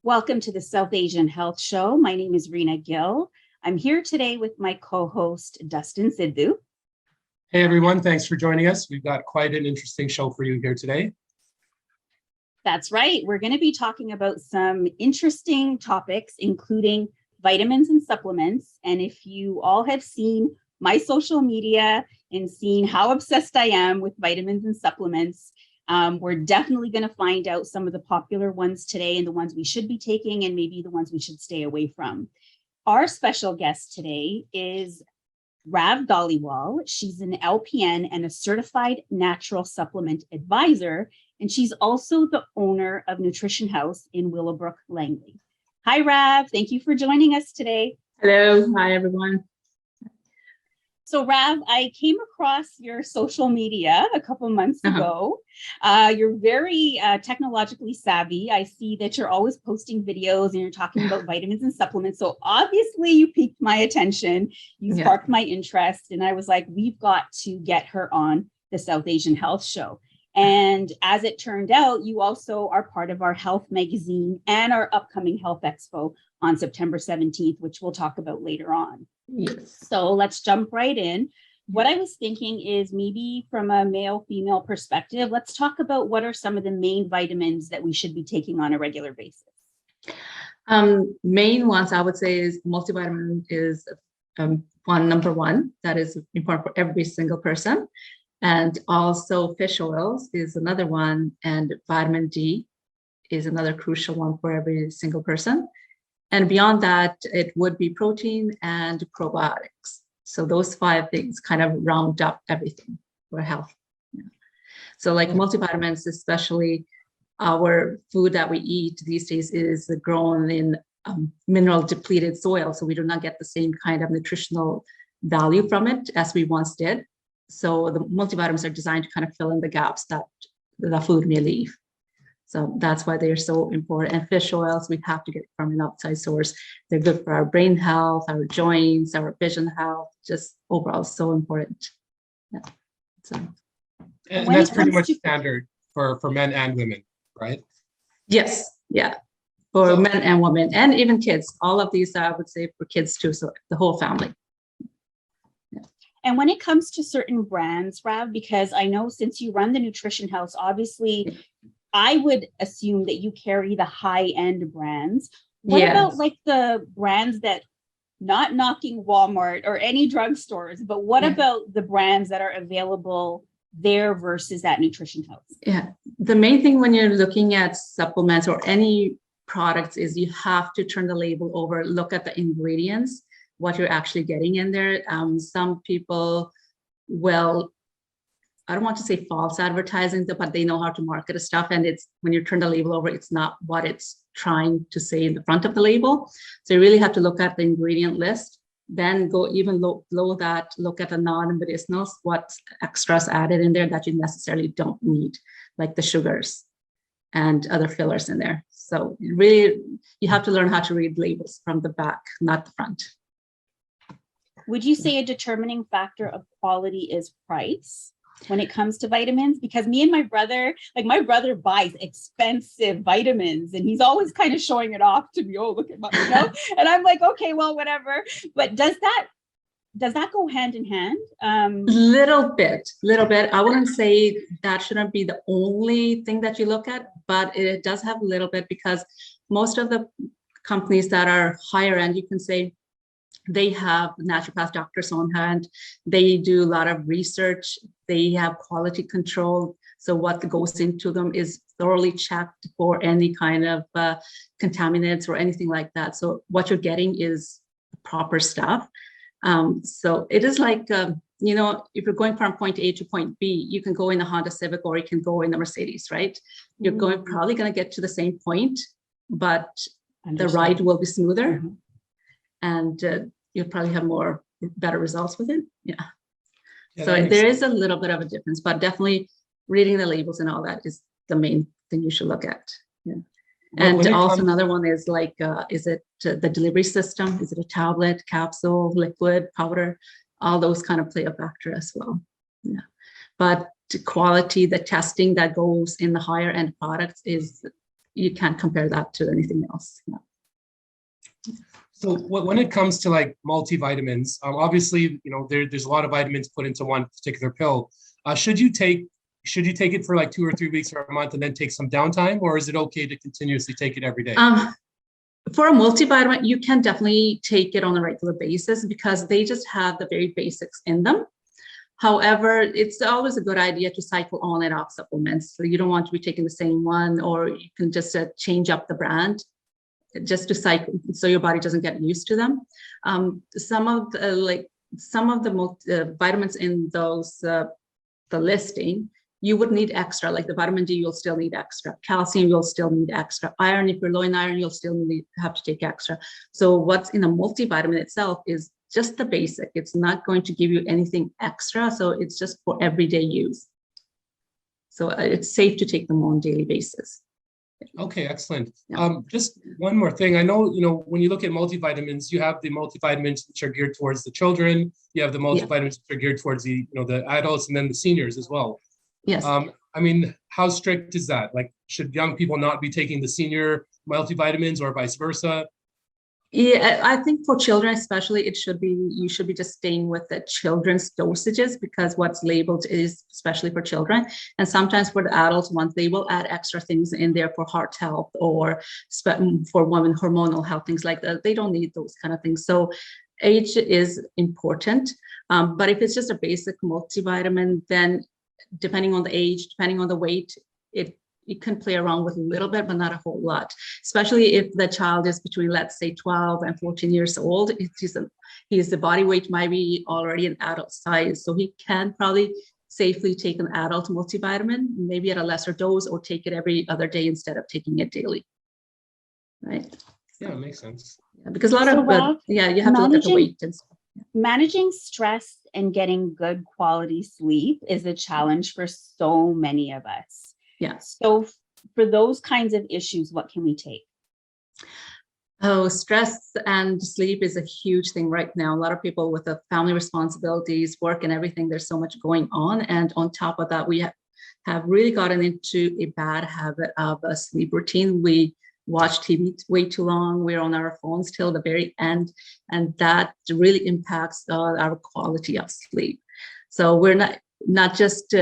Welcome to the South Asian Health Show. My name is Rina Gill. I'm here today with my co-host, Dustin Sidhu. Hey everyone, thanks for joining us. We've got quite an interesting show for you here today. That's right. We're going to be talking about some interesting topics, including vitamins and supplements. And if you all have seen my social media and seen how obsessed I am with vitamins and supplements, we're definitely going to find out some of the popular ones today and the ones we should be taking and maybe the ones we should stay away from. Our special guest today is Rav Dhaliwal. She's an LPN and a certified natural supplement advisor, and she's also the owner of Nutrition House in Willowbrook, Langley. Hi, Rav. Thank you for joining us today. Hello. Hi, everyone. So, Rav, I came across your social media a couple months ago. You're very technologically savvy. I see that you're always posting videos and you're talking about vitamins and supplements. So obviously you piqued my attention. You sparked my interest. And I was like, we've got to get her on the South Asian Health Show. And as it turned out, you also are part of our health magazine and our upcoming health expo on September 17th, which we'll talk about later on. Yes. So let's jump right in. What I was thinking is maybe from a male-female perspective, let's talk about what are some of the main vitamins that we should be taking on a regular basis. Main ones I would say is multivitamin is number one. That is important for every single person. And also fish oils is another one. And vitamin D is another crucial one for every single person. And beyond that, it would be protein and probiotics. So those 5 things kind of round up everything for health. Yeah. So like multivitamins, especially our food that we eat these days is grown in mineral depleted soil. So we do not get the same kind of nutritional value from it as we once did. So the multivitamins are designed to kind of fill in the gaps that the food may leave. So that's why they're so important. And fish oils, we have to get from an outside source. They're good for our brain health, our joints, our vision health, just overall so important. Yeah. So, and that's pretty much standard for men and women, right? Yes, yeah. For men and women, and even kids. All of these, I would say, for kids too, so the whole family. Yeah. And when it comes to certain brands, Rav, because I know since you run the Nutrition House, obviously, I would assume that you carry the high-end brands. What about like the brands that, not knocking Walmart or any drugstores, but what about the brands that are available there versus at Nutrition House? Yeah, the main thing when you're looking at supplements or any products is you have to turn the label over, look at the ingredients, what you're actually getting in there. Some people will, I don't want to say false advertising, but they know how to market the stuff. And it's when you turn the label over, it's not what it's trying to say in the front of the label. So you really have to look at the ingredient list, then go even below that, look at the non-medicinals, what extras added in there that you necessarily don't need, like the sugars and other fillers in there. So really, you have to learn how to read labels from the back, not the front. Would you say a determining factor of quality is price when it comes to vitamins? Because me and my brother, like my brother buys expensive vitamins and he's always kind of showing it off to me. Oh, look at my, you know, and I'm like, okay, well, whatever. But does that go hand in hand? Little bit. I wouldn't say that shouldn't be the only thing that you look at, but it does have a little bit because most of the companies that are higher end, you can say, they have naturopath doctors on hand. They do a lot of research. They have quality control. So what goes into them is thoroughly checked for any kind of contaminants or anything like that. So what you're getting is proper stuff. So it is like, you know, if you're going from point A to point B, you can go in a Honda Civic or you can go in a Mercedes, right? You're probably going to get to the same point, but the ride will be smoother. And you'll probably have better results with it. Yeah. So there is a little bit of a difference, but definitely reading the labels and all that is the main thing you should look at. Yeah. And also another one is like, is it the delivery system? Is it a tablet, capsule, liquid, powder? All those kind of play a factor as well. Yeah. But quality, the testing that goes in the higher end products is you can't compare that to anything else. Yeah. So when it comes to like multivitamins, obviously, there's a lot of vitamins put into one particular pill. Should you take it for like 2 or 3 weeks or a month and then take some downtime, or is it okay to continuously take it every day? For a multivitamin, you can definitely take it on a regular basis because they just have the very basics in them. However, it's always a good idea to cycle on and off supplements. So you don't want to be taking the same one, or you can just change up the brand just to cycle so your body doesn't get used to them. Some of the vitamins in those, the listing, you would need extra, like the vitamin D, you'll still need extra. Calcium, you'll still need extra. Iron, if you're low in iron, you'll still have to take extra. So what's in a multivitamin itself is just the basic. It's not going to give you anything extra. So it's just for everyday use. So it's safe to take them on a daily basis. Okay, excellent. Yeah. Just one more thing. I know, when you look at multivitamins, you have the multivitamins which are geared towards the children. You have the multivitamins which are geared towards the adults, and then the seniors as well. Yes. I mean, how strict is that? Like, should young people not be taking the senior multivitamins or vice versa? Yeah, I think for children especially, you should be just staying with the children's dosages, because what's labeled is especially for children. And sometimes for the adults ones, they will add extra things in there for heart health or for women hormonal health, things like that. They don't need those kind of things. So age is important. But if it's just a basic multivitamin, then depending on the age, depending on the weight, it can play around with a little bit, but not a whole lot, especially if the child is between, let's say, 12 and 14 years old. The body weight might be already an adult size. So he can probably safely take an adult multivitamin, maybe at a lesser dose, or take it every other day instead of taking it daily. Right? Yeah, it makes sense. Yeah, because a lot of, you have to look at the weight and stuff. Managing stress and getting good quality sleep is a challenge for so many of us. Yeah. So for those kinds of issues, what can we take? Oh, stress and sleep is a huge thing right now. A lot of people with the family responsibilities, work and everything, there's so much going on. And on top of that, we have really gotten into a bad habit of a sleep routine. We watch TV way too long. We're on our phones till the very end. And that really impacts our quality of sleep. So we're not just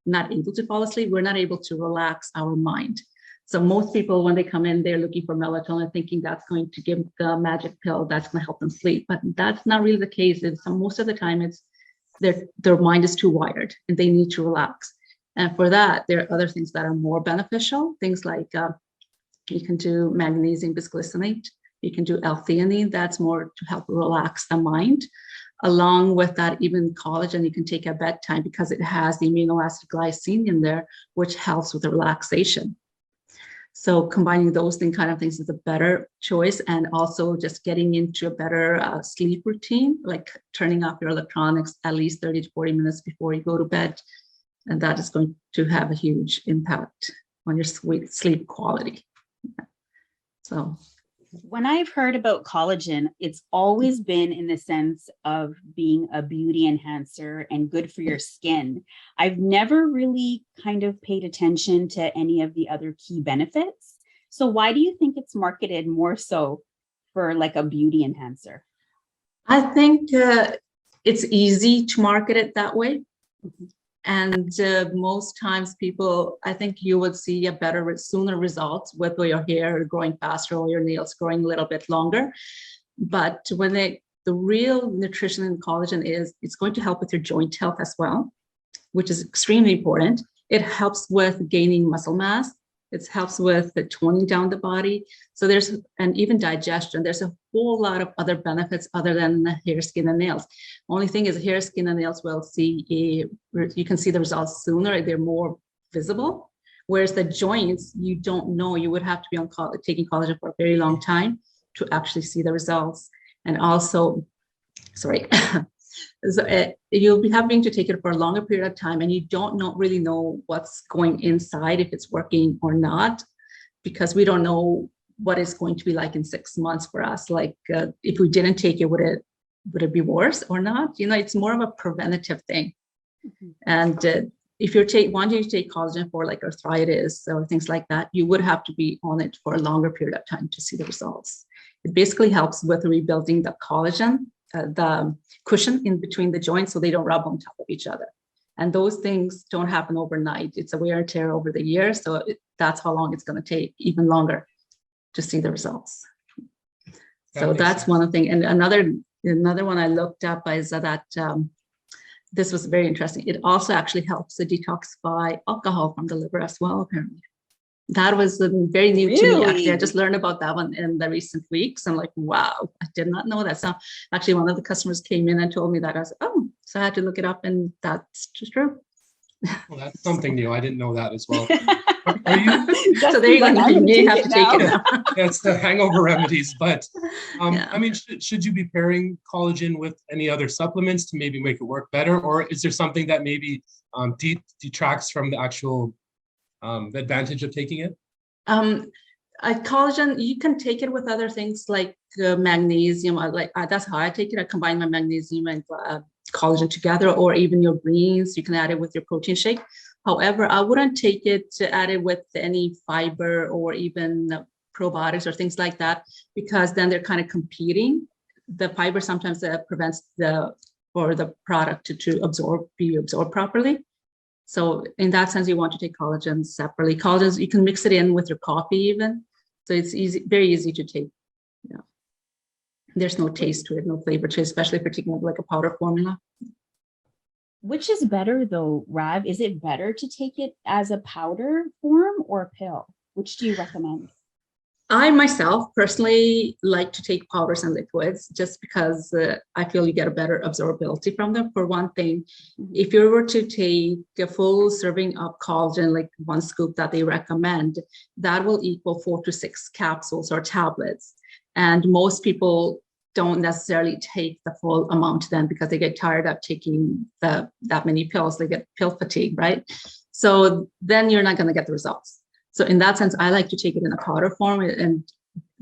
not able to fall asleep, we're not able to relax our mind. So most people, when they come in, they're looking for melatonin, thinking that's going to give the magic pill that's going to help them sleep. But that's not really the case. Most of the time, it's their mind is too wired and they need to relax. And for that, there are other things that are more beneficial. Things like you can do magnesium bisglycinate. You can do L-theanine. That's more to help relax the mind. Along with that, even collagen you can take at bedtime because it has the amino acid glycine in there, which helps with the relaxation. So combining those kind of things is a better choice. And also just getting into a better sleep routine, like turning off your electronics at least 30 to 40 minutes before you go to bed. And that is going to have a huge impact on your sleep quality. So when I've heard about collagen, it's always been in the sense of being a beauty enhancer and good for your skin. I've never really kind of paid attention to any of the other key benefits. So why do you think it's marketed more so for like a beauty enhancer? I think it's easy to market it that way. Mm-hmm. And most times people, I think you would see a better, sooner results with your hair growing faster or your nails growing a little bit longer. But when the real nutrition in collagen is, it's going to help with your joint health as well, which is extremely important. It helps with gaining muscle mass. It helps with toning down the body. So and even digestion, there's a whole lot of other benefits other than the hair, skin, and nails. Only thing is hair, skin, and nails will you can see the results sooner. They're more visible. Whereas the joints, you don't know. You would have to be on taking collagen for a very long time to actually see the results. And also, sorry. So, you'll be having to take it for a longer period of time, and you don't really know what's going inside, if it's working or not, because we don't know what it's going to be like in 6 months for us. Like if we didn't take it, would it be worse or not? It's more of a preventative thing. Mm-hmm. And if you're wanting to take collagen for like arthritis or things like that, you would have to be on it for a longer period of time to see the results. It basically helps with rebuilding the collagen, the cushion in between the joints, so they don't rub on top of each other. And those things don't happen overnight. It's a wear and tear over the years. So that's how long it's going to take, even longer, to see the results. So that's one thing. And another one I looked up is that this was very interesting. It also actually helps to detoxify alcohol from the liver as well, apparently. That was very new to me, actually. I just learned about that one in the recent weeks. I'm like, wow, I did not know that. So actually, one of the customers came in and told me that. I was like, oh, so I had to look it up, and that's just true. Well, that's something new. I didn't know that as well. Are you? So there you go. You may have to take it now. That's the hangover remedies. But Yeah. I mean, should you be pairing collagen with any other supplements to maybe make it work better? Or is there something that maybe detracts from the actual advantage of taking it? Collagen, you can take it with other things like magnesium. That's how I take it. I combine my magnesium and collagen together, or even your greens. You can add it with your protein shake. However, I wouldn't take it to add it with any fiber or even probiotics or things like that, because then they're kind of competing. The fiber sometimes prevents the product to be absorbed properly. So in that sense, you want to take collagen separately. Collagen, you can mix it in with your coffee even. So it's easy, very easy to take. Yeah. There's no taste to it, no flavor to it, especially if you're taking like a powder formula. Which is better though, Rav? Is it better to take it as a powder form or a pill? Which do you recommend? I myself personally like to take powders and liquids just because I feel you get a better absorbability from them. For one thing, if you were to take a full serving of collagen, like one scoop that they recommend, that will equal 4 to 6 capsules or tablets. And most people don't necessarily take the full amount then, because they get tired of taking that many pills. They get pill fatigue, right? So then you're not going to get the results. So in that sense, I like to take it in a powder form, and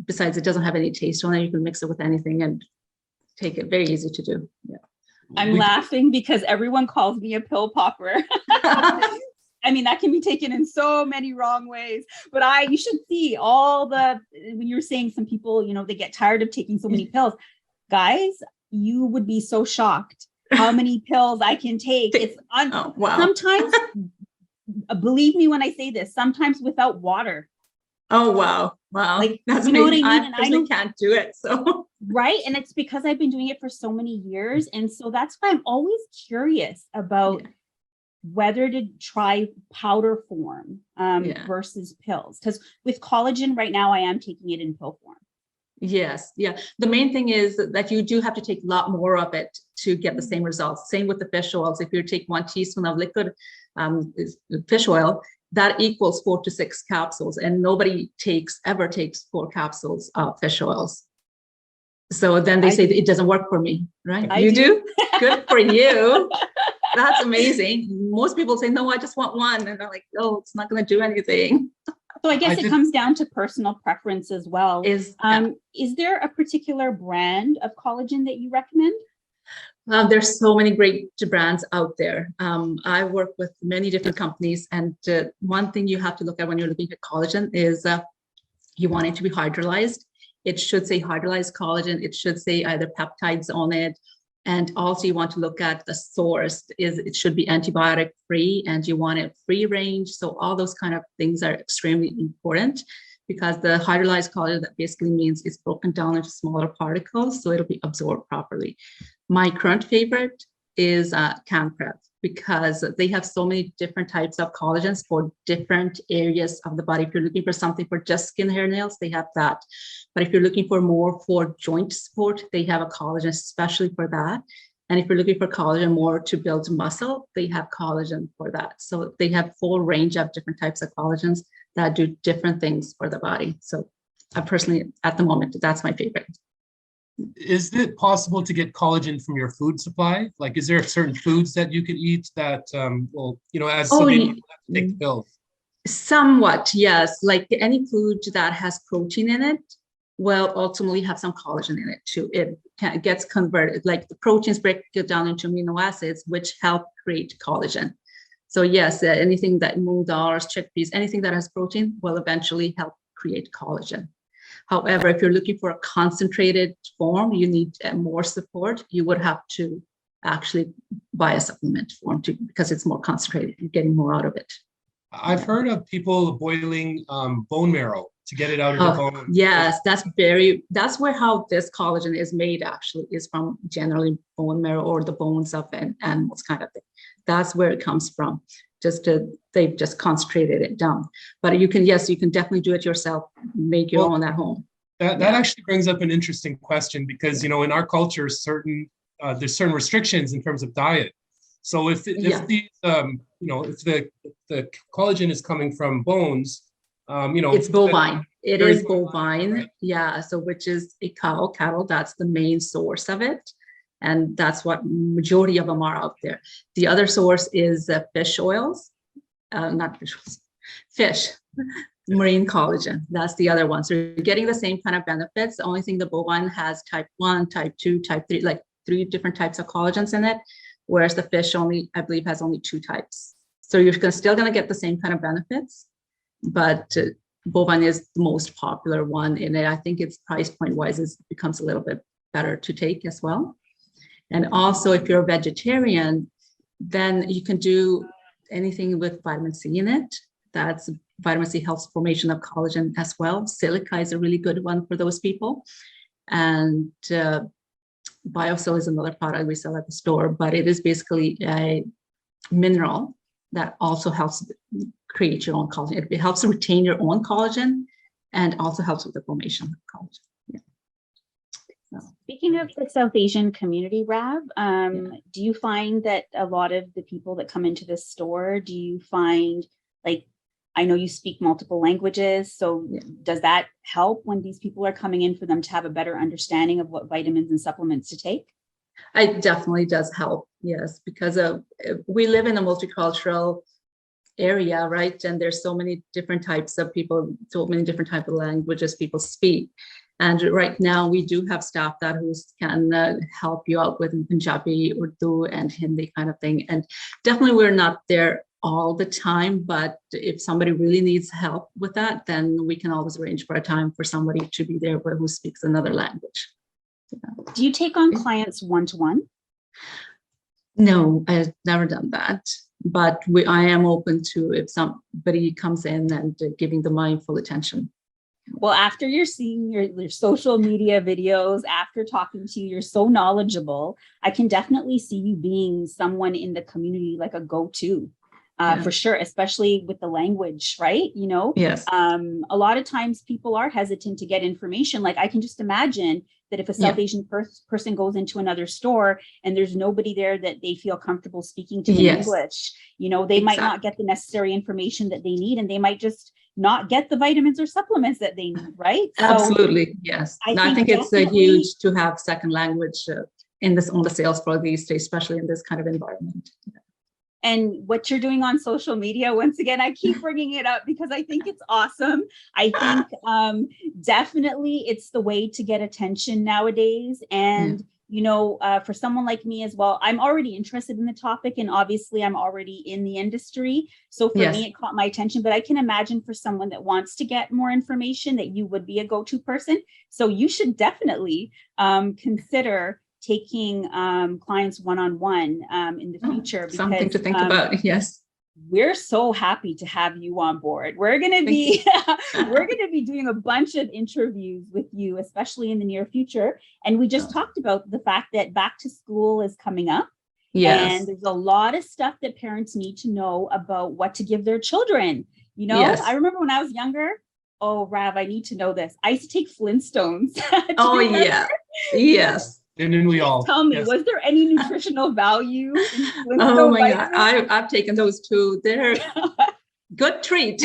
besides, it doesn't have any taste on it. You can mix it with anything and take it. Very easy to do. Yeah. I'm laughing because everyone calls me a pill popper. I mean, that can be taken in so many wrong ways, but you should see when you're saying some people, they get tired of taking so many pills. Guys, you would be so shocked how many pills I can take. It's wow. Sometimes, believe me when I say this, sometimes without water. Oh, wow. Like, that's you know what I mean? I personally can't do it. So right. And it's because I've been doing it for so many years. And so that's why I'm always curious about whether to try powder form versus pills. Because with collagen right now, I am taking it in pill form. Yes. Yeah. The main thing is that you do have to take a lot more of it to get the same results. Same with the fish oils. If you take 1 teaspoon of liquid fish oil, that equals 4 to 6 capsules. And nobody ever takes 4 capsules of fish oils. So then they say it doesn't work for me, right? You do? Good for you. That's amazing. Most people say, no, I just want one. And they're like, oh, it's not going to do anything. So I guess it comes down to personal preference as well. Is there a particular brand of collagen that you recommend? There's so many great brands out there. I work with many different companies. And one thing you have to look at when you're looking at collagen is you want it to be hydrolyzed. It should say hydrolyzed collagen. It should say either peptides on it. And also you want to look at the source. It should be antibiotic free, and you want it free range. So all those kind of things are extremely important, because the hydrolyzed collagen, that basically means it's broken down into smaller particles, so it'll be absorbed properly. My current favorite is CanPrep, because they have so many different types of collagens for different areas of the body. If you're looking for something for just skin, hair, nails, they have that. But if you're looking for more for joint support, they have a collagen especially for that. And if you're looking for collagen more to build muscle, they have collagen for that. So they have full range of different types of collagens that do different things for the body. So I personally, at the moment, that's my favorite. Is it possible to get collagen from your food supply? Like, is there certain foods that you could eat that as somebody have to take the pills? Somewhat, yes. Like any food that has protein in it will ultimately have some collagen in it too. It gets converted, like the proteins break it down into amino acids, which help create collagen. So yes, anything that moong dals, chickpeas, anything that has protein will eventually help create collagen. However, if you're looking for a concentrated form, you need more support. You would have to actually buy a supplement form too, because it's more concentrated. You're getting more out of it. I've heard of people boiling bone marrow to get it out of the bone. Yes, that's where how this collagen is made actually, is from generally bone marrow or the bones of animals kind of thing. That's where it comes from. They've just concentrated it down. But you can definitely do it yourself, make your own at home. That actually brings up an interesting question, because in our culture, there's certain restrictions in terms of diet. So if the collagen is coming from bones, it's bovine. It is bovine, right? Yeah. So which is a cattle. That's the main source of it, and that's what majority of them are out there. The other source is fish oils, not fish oils, fish. Marine collagen. That's the other one. So you're getting the same kind of benefits. The only thing, the bovine has type 1, type 2, type 3, like 3 different types of collagens in it, whereas the fish only, I believe, has only 2 types. So you're still going to get the same kind of benefits, but bovine is the most popular one in it. I think its price point wise becomes a little bit better to take as well. And also, if you're a vegetarian, then you can do anything with vitamin C in it. That's vitamin C helps formation of collagen as well. Silica is a really good one for those people. And BioCell is another product we sell at the store, but it is basically a mineral that also helps create your own collagen. It helps retain your own collagen and also helps with the formation of collagen. Yeah. So. Speaking of the South Asian community, Rav, do you find that a lot of the people that come into this store, do you find, like, I know you speak multiple languages, so does that help when these people are coming in for them to have a better understanding of what vitamins and supplements to take? It definitely does help, yes, because we live in a multicultural area, right? And there's so many different types of people, so many different types of languages people speak. And right now we do have staff that can help you out with Punjabi, Urdu, and Hindi kind of thing. And definitely we're not there all the time, but if somebody really needs help with that, then we can always arrange for a time for somebody to be there who speaks another language. Yeah. Do you take on clients one-to-one? No, I've never done that, but I am open to if somebody comes in and giving them my full attention. Well, after you're seeing your social media videos, after talking to you, you're so knowledgeable. I can definitely see you being someone in the community, like a go-to. For sure, especially with the language, right? Yes. A lot of times people are hesitant to get information. Like, I can just imagine that if a South Asian person goes into another store and there's nobody there that they feel comfortable speaking to in English, they might not get the necessary information that they need, and they might just not get the vitamins or supplements that they need, right? Absolutely, so yes. I think it's huge to have second language on the sales floor these days, especially in this kind of environment. And what you're doing on social media, once again, I keep bringing it up because I think it's awesome. I think definitely it's the way to get attention nowadays. And, for someone like me as well, I'm already interested in the topic, and obviously I'm already in the industry. So for me, it caught my attention, but I can imagine for someone that wants to get more information that you would be a go-to person. So you should definitely consider taking clients one-on-one in the future, because something to think about. Yes, we're so happy to have you on board. We're going to be doing a bunch of interviews with you, especially in the near future. And we just talked about the fact that back to school is coming up. Yes. And there's a lot of stuff that parents need to know about what to give their children. I remember when I was younger, oh, Rav, I need to know this. I used to take Flintstones. Oh, yeah. Yes. And then we all tell me, was there any nutritional value in Flintstone? Oh my God, I've taken those too. They're good treat.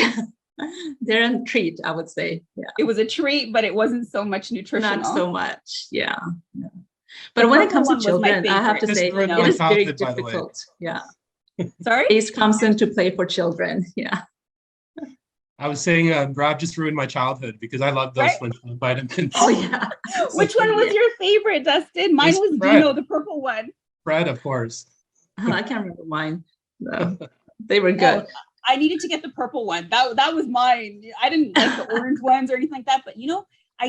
They're a treat, I would say. Yeah, it was a treat, but it wasn't so much nutritional. Not so much. Yeah. But when it comes to children, I have to say it is very difficult. Yeah. Sorry. Taste comes into play for children. Yeah. I was saying, Rob just ruined my childhood because I love those Flintstone vitamins. Oh, yeah. Which one was your favorite, Dustin? Mine was Dino, the purple one. Fred, of course. I can't remember mine. No. They were good. Oh, I needed to get the purple one. That was mine. I didn't like the orange ones or anything like that. But I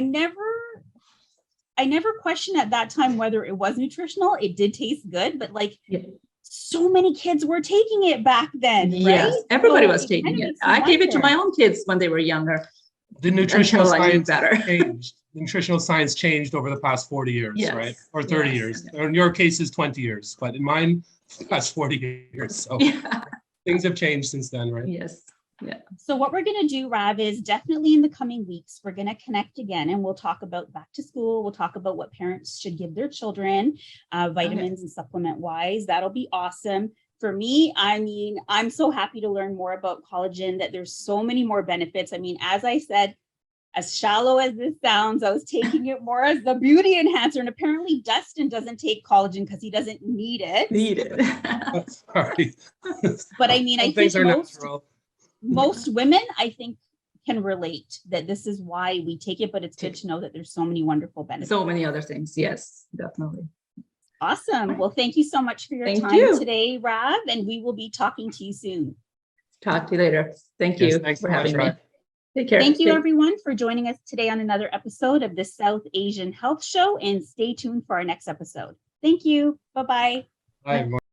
never questioned at that time whether it was nutritional. It did taste good, but so many kids were taking it back then, right? Yes, everybody So was taking it. makes you I gave it to wonder. my own kids when they were younger. The nutritional Until I knew science better. changed. The nutritional science changed over the past 40 years, Yes, right? Or 30 yes, years. yeah. Or in your case is 20 years, but in mine, past 40 years. So Yeah. things have changed since then, right? Yes. Yeah. So what we're going to do, Rav, is definitely in the coming weeks, we're going to connect again and we'll talk about back to school. We'll talk about what parents should give their children, vitamins and supplement wise. That'll be awesome. For me, I'm so happy to learn more about collagen, that there's so many more benefits. I mean, as I said, as shallow as this sounds, I was taking it more as the beauty enhancer. And apparently Dustin doesn't take collagen because he doesn't need it. Sorry. But I mean, I think things are natural. most women, I think, can relate that this is why we take it, but it's good to know that there's so many wonderful benefits. So many other things. Yes, definitely. Awesome. Well, thank you so much for your Thank time you. today, Rav, and we will be talking to you soon. Talk to you later. Thank Yes, you thanks for so much, having me. Rav. Take care. Thank you, everyone, for joining us today on another episode of the South Asian Health Show, and stay tuned for our next episode. Thank you. Bye-bye. Bye, everyone.